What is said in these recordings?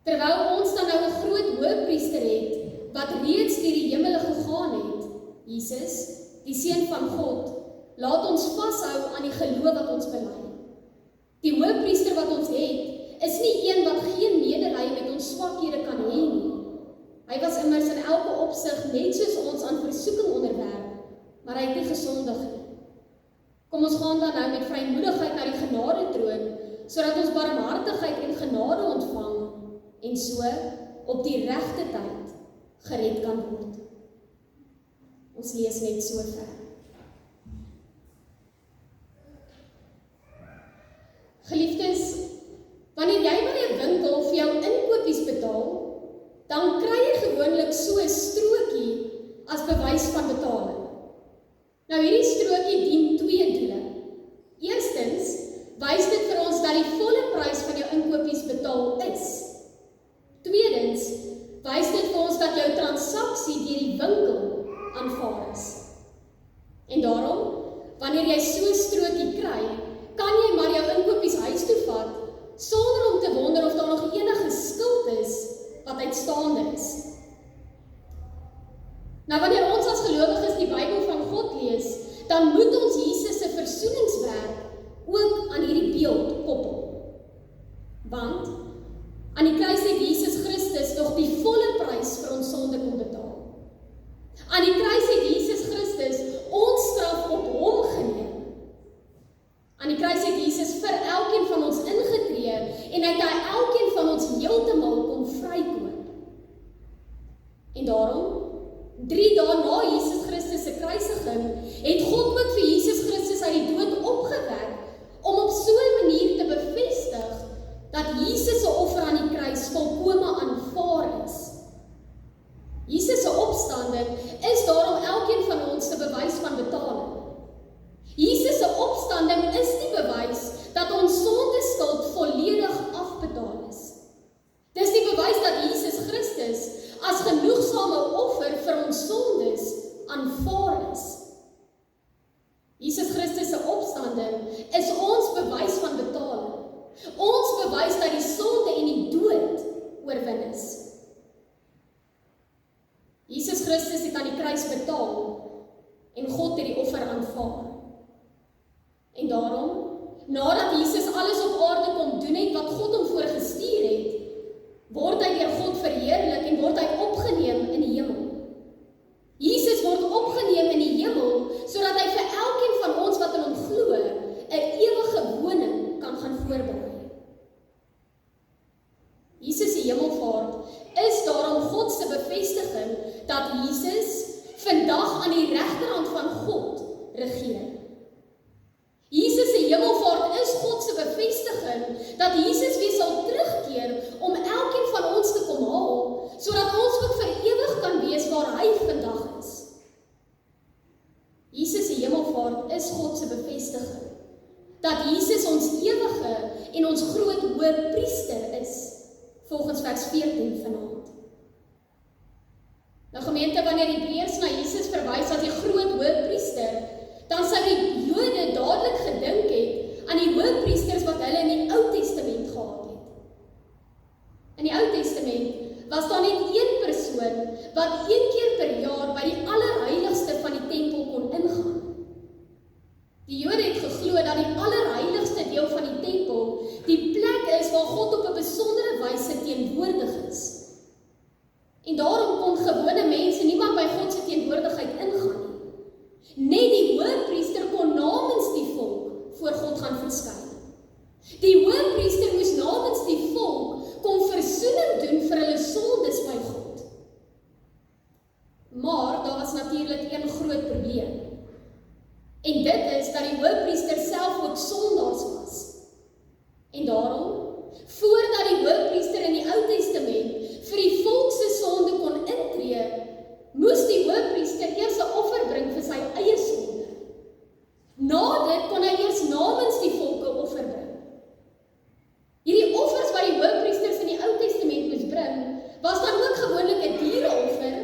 Terwyl ons dan nou 'n groot hoëpriester het, wat reeds deur die hemele gegaan het, Jesus, die Seun van God, laat ons vashou aan die geloof wat ons bely. Die hoëpriester wat ons het, is nie een wat geen medelee met ons swakhede kan hê nie. Hy was immers in elke opsig net soos ons aan versoeking onderwerp, maar hy het nie gesondig nie. Kom ons gaan dan nou met vrymoedigheid na die genadetroon, sodat ons barmhartigheid en genade ontvang, en so op die regte tyd gered kan word. Ons lees net so ver. Geliefdes, wanneer jy by 'n winkel vir jou inkopies betaal, dan kry jy gewoonlik so 'n strokie as bewys van betaling. Nou hierdie strokie dien twee doele. Eerstens, wys dit vir ons dat die volle prys van jou inkopies betaal is. Tweedens, wys dit vir ons dat jou transaksie deur die winkel aanvaar is. En daarom, wanneer jy so 'n strokie kry, kan jy maar jou inkopies huis toe vat, sonder om te wonder of daar nog enige skuld is wat uitstaande is. Nou wanneer ons as gelowiges die Bybel van God lees, dan moet ons Jesus se versoeningswerk ook aan hierdie beeld koppel. Want aan die kruis het Jesus Christus tog die volle prys vir ons sonde kom betaal. Aan die kruis het Jesus Christus ons straf op hom geneem. Aan die kruis het Jesus vir elkeen van ons ingetree en hy het elkeen van ons heeltemal kom vrykoop. En daarom, 3 dae na Jesus Christus se kruisiging, het God ook vir Jesus Christus uit die dood opgewek om op so 'n manier te bevestig dat Jesus se offer aan die kruis volkome aanvaar is. Jesus se opstanding is daarom elkeen van ons 'n bewys van betaling. Jesus se opstanding is die bewys dat ons sondeskuld volledig afbetaal is. Dis die bewys dat Jesus Christus as genoegsame offer vir ons sondes aanvaar is. Jesus Christus se opstanding is ons bewys van betaling. Ons bewys dat die sonde en die dood oorwin is. Jesus Christus het aan die kruis betaal en God het die offer aanvaar. En daarom, nadat Jesus alles op aarde kom doen het wat God hom voorgestuur het, word hy deur God verheerlik en word hy opgeneem in die hemel. Jesus word opgeneem in die hemel, sodat hy vir elkeen van ons wat in hom glo, 'n ewige woning kan gaan voorberei. Jesus se hemelvaart is daarom God se bevestiging dat Jesus vandag aan die regterhand van God regeer. Jesus se hemelvaart is God se bevestiging dat Jesus weer sal terugkeer om elkeen van ons te kom haal, sodat ons ook vir ewig kan wees waar hy vandag is. Jesus se hemelvaart is God se bevestiging dat Jesus ons ewige en ons groot hoëpriester is, volgens vers 14 vanaand. Nou gemeente, wanneer die Hebreërs na Jesus verwys as die groot hoëpriester, dan sou die Jode dadelik gedink het aan die hoëpriesters wat hulle in die Ou Testament gehad het. In die Ou Testament was daar net een persoon wat 1 keer per jaar by die allerheiligste van die tempel kon ingaan. Die Jode het geglo dat die allerheiligste deel van die tempel die plek is waar God op 'n besondere wyse teenwoordig is. En daarom kon gewone mense nie maar by God se teenwoordigheid ingaan nie. Net die hoëpriester kon namens die volk voor God gaan verskyn. Die hoëpriester moes namens die volk kom versoening doen vir hulle sondes by God. Maar daar was natuurlik een groot probleem. En dit is dat die hoëpriester self ook sondaars was. En daarom, voordat die hoëpriester in die Ou Testament vir die volk se sonde kon intree, moes die hoëpriester eers 'n offer bring vir sy eie sonde. Na dit kon hy eers namens die volke offer bring. Hierdie offers wat die hoëpriesters in die Ou Testament moes bring, was dan ook gewoonlik 'n diereoffer,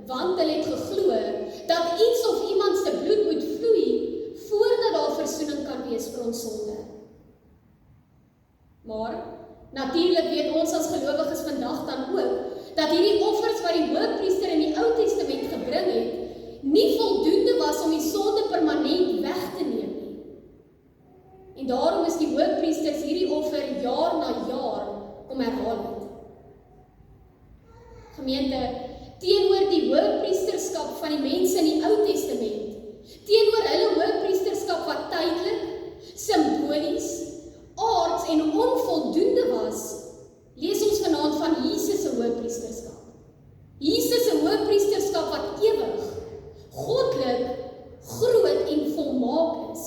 want hulle het geglo dat iets of iemand se bloed moet vloei voordat daar versoening kan wees vir ons sonde. Maar Natuurlik weet ons as gelowiges vandag dan ook, dat hierdie offers wat die hoëpriester in die Ou Testament gebring het, nie voldoende was om die sonde permanent weg te neem nie. En daarom is die hoëpriesters hierdie offer jaar na jaar kom herhaal het. Gemeente, teenoor die hoëpriesterskap van die mense in die Ou Testament, teenoor hulle hoëpriesterskap wat tydelik, simbolies, aards en onvoldoende was, lees ons vanaand van Jesus se hoëpriesterskap. Jesus se hoëpriesterskap wat ewig, goddelik, groot en volmaak is.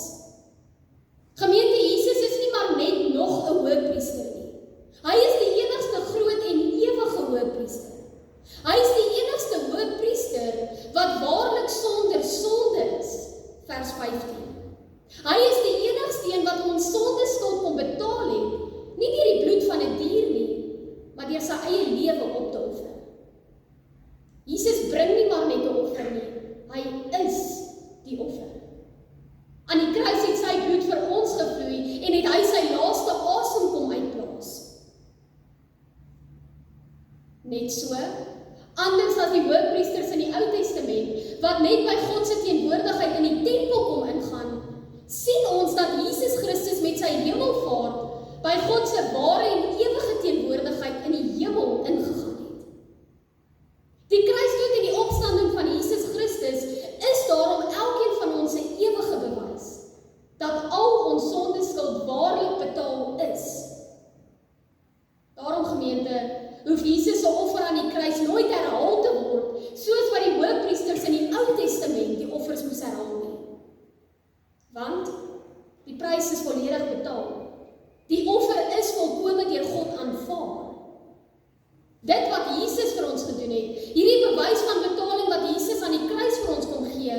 Gemeente, Jesus is nie maar net nog 'n hoëpriester nie. Hy is die enigste groot en ewige hoëpriester. Hy is die enigste hoëpriester wat waarlik sonder sonde is, vers 15. Hy is die enigste een wat ons sondeskuld kon betaal het, nie deur die bloed van 'n dier nie, maar deur sy eie lewe op te offer. Jesus bring nie maar net 'n offer nie, hy is die offer. Aan die kruis het sy bloed vir ons gevloei en het hy sy laaste asem kom uitblaas. Net so, anders as die hoëpriesters in die Ou Testament, wat net by God se teenwoordigheid in die tempel kom ingaan, sien ons dat Jesus Christus met sy hemelvaart by God se ware en ewige teenwoordigheid in die hemel ingegaan het. Die kruisdood en die opstanding van Jesus Christus is daarom elkeen van ons 'n ewige bewys dat al ons sondeskuld waarlik betaal is. Daarom gemeente, hoef Jesus se offer aan die kruis nooit herhaal te word, soos wat die hoëpriesters in die Ou Testament die offers moes herhaal nie. Want die prys is volledig betaal. Die offer is volkome deur God aanvaar. Dit wat Jesus vir ons gedoen het, hierdie bewys van betaling wat Jesus aan die kruis vir ons kom gee,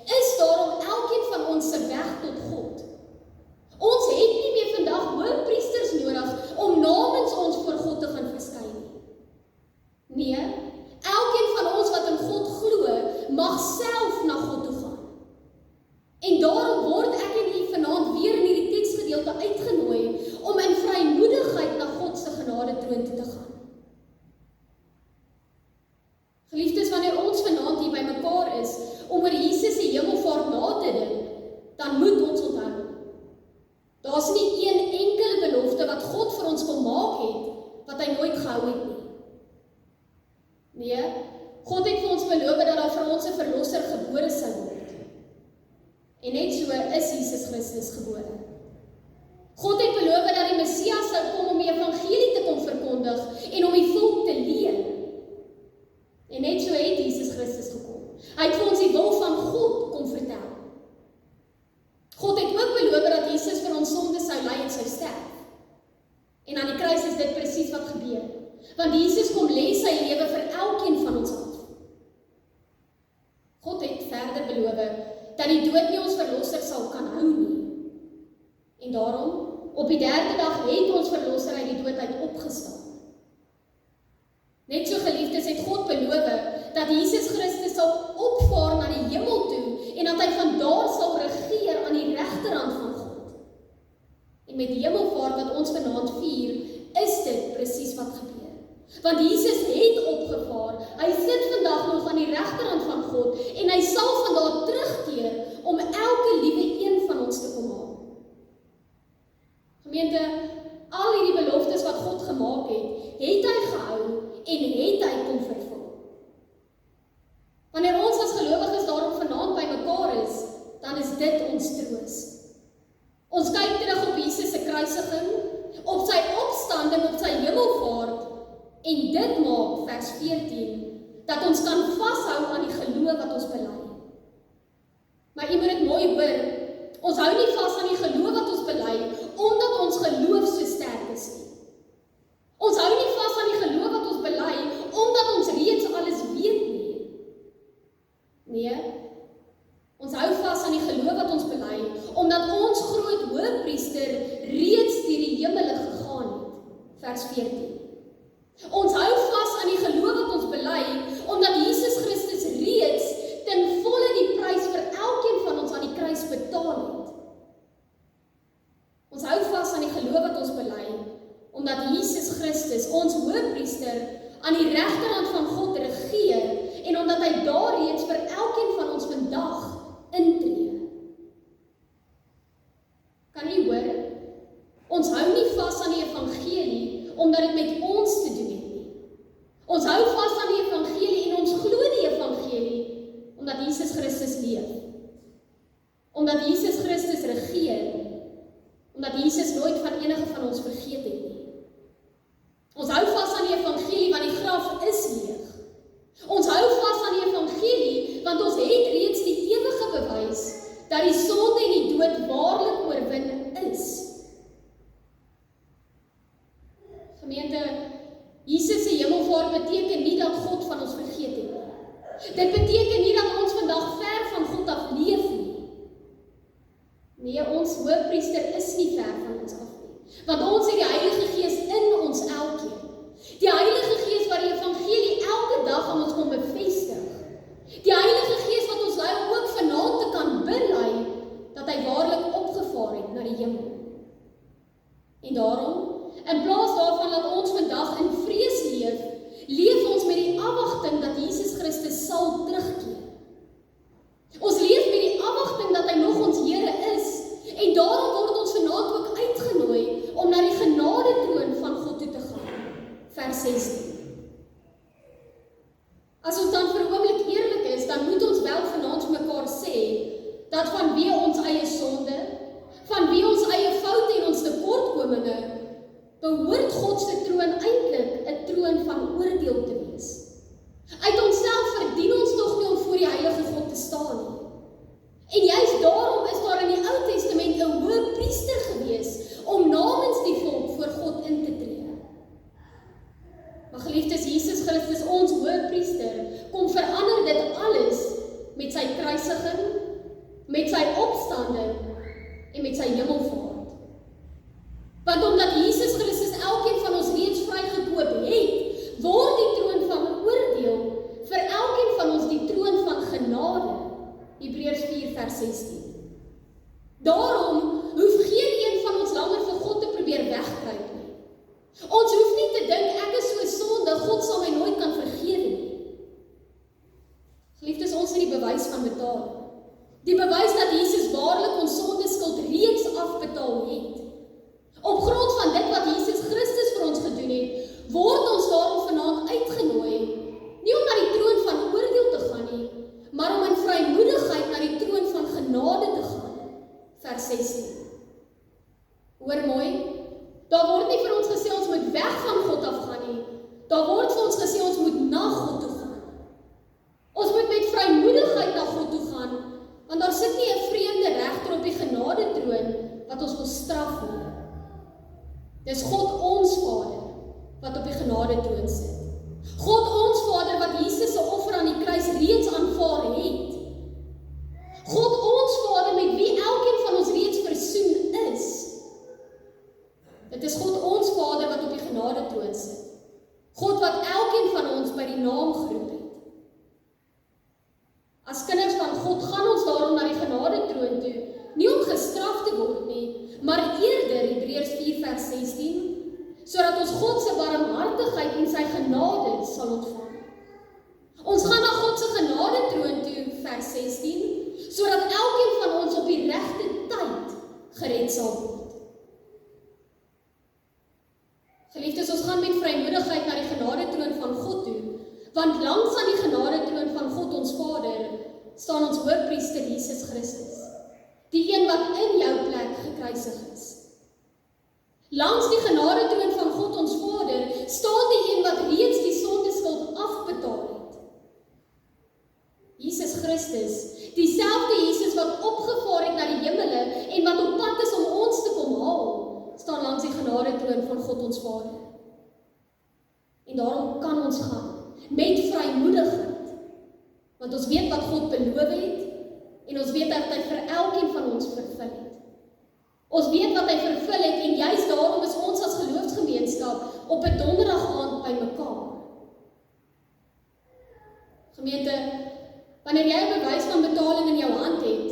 is daarom elkeen van ons se weg tot God. Ons het nie meer vandag hoëpriesters nodig om namens ons voor God te gaan verskyn nie. Nee, elkeen van ons wat in God glo, mag self na God toe gaan. En daarom word ek en u vanaand weer in hierdie teksgedeelte uitgenooi om in vrymoedigheid na God se genade troon toe te gaan. Geliefdes, wanneer ons vanaand hier by mekaar is om oor Jesus se hemelvaart na te dink, dan moet ons onthou, daar's nie een enkele belofte wat God vir ons kom maak het, wat hy nooit gehou het nie. Nee, God het vir ons beloof dat daar vir ons 'n verlosser gebore sou word. En net so is Jesus Christus gebore. God het beloof dat die Messias sou kom om die evangelie te kom verkondig en om die volk te leer. En net so het Jesus Christus gekom. Hy het vir ons die wil van God kom vertel. God het ook beloof dat Jesus vir ons sonde sou ly en sou sterf. En aan die kruis is dit presies wat gebeur. Want Jesus kom lê sy lewe vir elkeen van ons af. God het verder beloof dat die dood nie ons verlosser sal kan hou nie. En daarom, op die 3de dag het ons verlosser uit die dood uit opgestaan. Net so geliefdes het God beloof dat Jesus Christus sal opvaar na die hemel toe en dat hy van daar sal regeer aan die regterhand van God. En met die hemelvaart wat ons vanaand vier, is dit presies wat gebeur. Want Jesus het opgevaar, hy sit vandag nog aan die regterhand van God en hy sal van daar terugkeer om elke liewe een van ons te kom haal. Gemeente, al hierdie beloftes wat God gemaak het hy gehou en het hy kom vervul. Wanneer ons as gelowiges daarom vanaand by mekaar is, dan is dit ons troos. Ons kyk terug op Jesus se kruisiging, op sy opstanding, op sy hemelvaart, en dit maak, vers 14, dat ons kan vashou aan die geloof wat ons bely. Maar jy moet dit mooi hoor, ons hou nie vas aan die geloof wat ons bely, omdat ons geloof so sterk is nie. Ons hou nie vas aan die geloof wat ons bely, omdat ons reeds alles weet nie. Nee, ons hou vas aan die geloof wat ons bely, omdat ons groot hoëpriester reeds deur die hemele gegaan het. Vers 14. Ons hou vas aan die geloof wat ons bely, omdat Jesus Christus reeds ten volle die prys vir elkeen van ons aan die kruis betaal het. Ons hou vas aan die geloof wat ons bely, omdat Jesus Christus, ons Hoëpriester, aan die regterhand van God regeer en omdat hy daar reeds vir elkeen van ons vandag intree. Kan jy hoor? Ons hou nie vas aan die evangelie omdat dit met ons te doen het nie. Ons hou vas aan die evangelie en ons glo die evangelie omdat Jesus Christus leef. Omdat Jesus Christus regeer, omdat Jesus nooit van enige van ons vergeet het nie. Ons hou vas aan die evangelie want die graf is leeg. Ons hou vas aan die evangelie want ons het reeds die ewige bewys dat die sonde en die dood waarlik oorwin is. Gemeente, Jesus se hemelvaart beteken nie dat God van ons vergeet het nie. Dit beteken nie dat ons vandag ver van God af leef nie. Nee, ons Hoëpriester is nie ver van ons af nie. Want ons het die Heilige Gees in ons elkeen. Die Heilige Gees wat die evangelie elke dag aan ons kom bevestig. Die Heilige Gees wat ons lei om ook vanaand te kan bely dat hy waarlik opgevaar het na die hemel. En daarom, in plaas daarvan dat ons vandag in vrees leef, leef ons met die afwagting dat Jesus Christus sal terugkeer. Ons leef met die afwagting dat hy nog ons Here is, en daarom word ons vanaand ook uitgenooi om na die genadetroon van God toe te gaan. Vers 16. As ons dan vir 'n oomblik eerlik is, dan moet ons wel vanaand vir mekaar sê, dat vanweë ons eie sonde, vanweë ons eie foute en ons tekortkominge, behoort God se troon eintlik 'n troon van oordeel te wees. Uit onsself verdien ons tog nie om voor die heilige God te staan nie. En juist daarom is daar in die Ou Testament 'n Hoëpriester gewees om namens die volk voor God in te tree. Maar geliefdes, Jesus Christus, ons Hoëpriester, kom verander dit alles met sy kruisiging, met sy opstanding en met sy hemelvaart. Want omdat Jesus Christus elkeen van ons reeds vrygekoop het, word die troon van oordeel vir elkeen van ons die troon van genade. Hebreërs 4 vers 16. Daarom hoef geen een van ons langer vir God te probeer wegkruip nie. Ons hoef nie te dink ek is so sondig, God sal my nooit kan vergewe nie. Geliefdes, ons het die bewys van betaling. Die bewys dat Jesus waarlik ons sondeskuld reeds afbetaal het. Op grond van dit wat Jesus Christus vir ons gedoen het, word ons daarom vanaand uitgenooi, nie om na die troon van oordeel te gaan nie, maar om in vrymoedigheid na die troon van genade te gaan. Vers 16. Hoor mooi, daar word nie vir ons gesê ons moet weg van God afgaan nie, daar word vir ons gesê ons moet na God toe gaan. Ons moet met vrymoedigheid na God toe gaan, want daar sit nie 'n vreemde regter op die genadetroon wat ons wil straf nie. Dis God ons Vader wat op die genadetroon sit. God ons Vader wat Jesus se offer aan die kruis reeds aanvaar het. God ons Vader met wie elkeen van ons reeds versoen is. Dit is God ons Vader wat op die genadetroon sit. God wat elkeen van ons by die naam geroep het. As kinders van God gaan ons daarom na die genadetroon toe, nie om gestraf te word nie, maar eerder, Hebreërs 4 vers 16, sodat ons God se barmhartigheid en sy genade sal ontvang. Ons gaan na God se genadetroon toe, vers 16, sodat elkeen van ons op die regte tyd gered sal word. Geliefdes, ons gaan met vrymoedigheid na die genadetroon van God toe, want langs aan die genadetroon van God ons Vader staan ons Hoëpriester Jesus Christus, die een wat in jou plek gekruisig is. Langs die genadetroon van God ons Vader staan die een wat reeds die sondeskuld afbetaal het. Jesus Christus, dieselfde Jesus wat opgevaar het na die hemele en wat op pad is om ons te kom haal, staan langs die genadetroon van God ons Vader. En daarom kan ons gaan met vrymoedigheid, want ons weet wat God beloof het en ons weet dat hy vir elkeen van ons vervul het. Ons weet wat hy vervul het en juist daarom is ons as geloofsgemeenskap op 'n donderdag aand by mekaar. Gemeente, wanneer jy 'n bewys van betaling in jou hand het,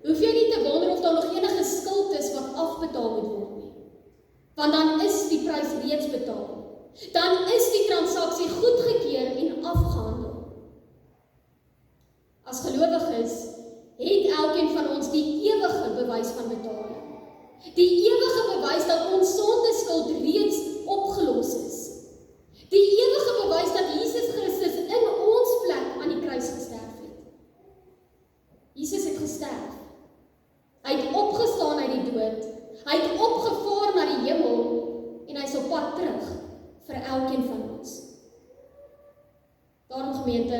hoef jy nie te wonder of daar nog enige skuld is wat afbetaal moet word nie. Want dan is die prys reeds betaal. Dan is die transaksie goedgekeur en afgehandel. As gelowiges het elkeen van ons die ewige bewys van betaling. Die ewige bewys dat ons sondeskuld reeds opgelos is. Die ewige bewys dat Jesus Christus in ons plek aan die kruis gesterf het. Jesus het gesterf. Hy het opgestaan uit die dood. Hy het opgevaar na die hemel en hy is op pad terug vir elkeen van ons. Daarom gemeente,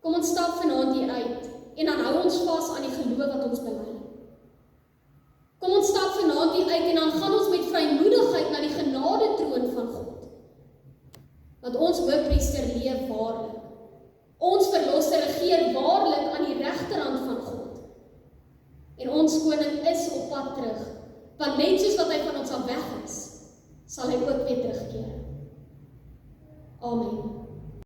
kom ons stap vanaand hier uit en dan hou ons vas aan die geloof wat ons bely. Kom ons stap vanaand hier uit en dan gaan ons met vrymoedigheid na die genadetroon van God. Want ons hoëpriester leef waarlik. Ons verlosser regeer waarlik aan die regterhand van God. En ons koning is op pad terug, want net soos wat hy van ons af weg is, sal hy ook weer terugkeer. Amen.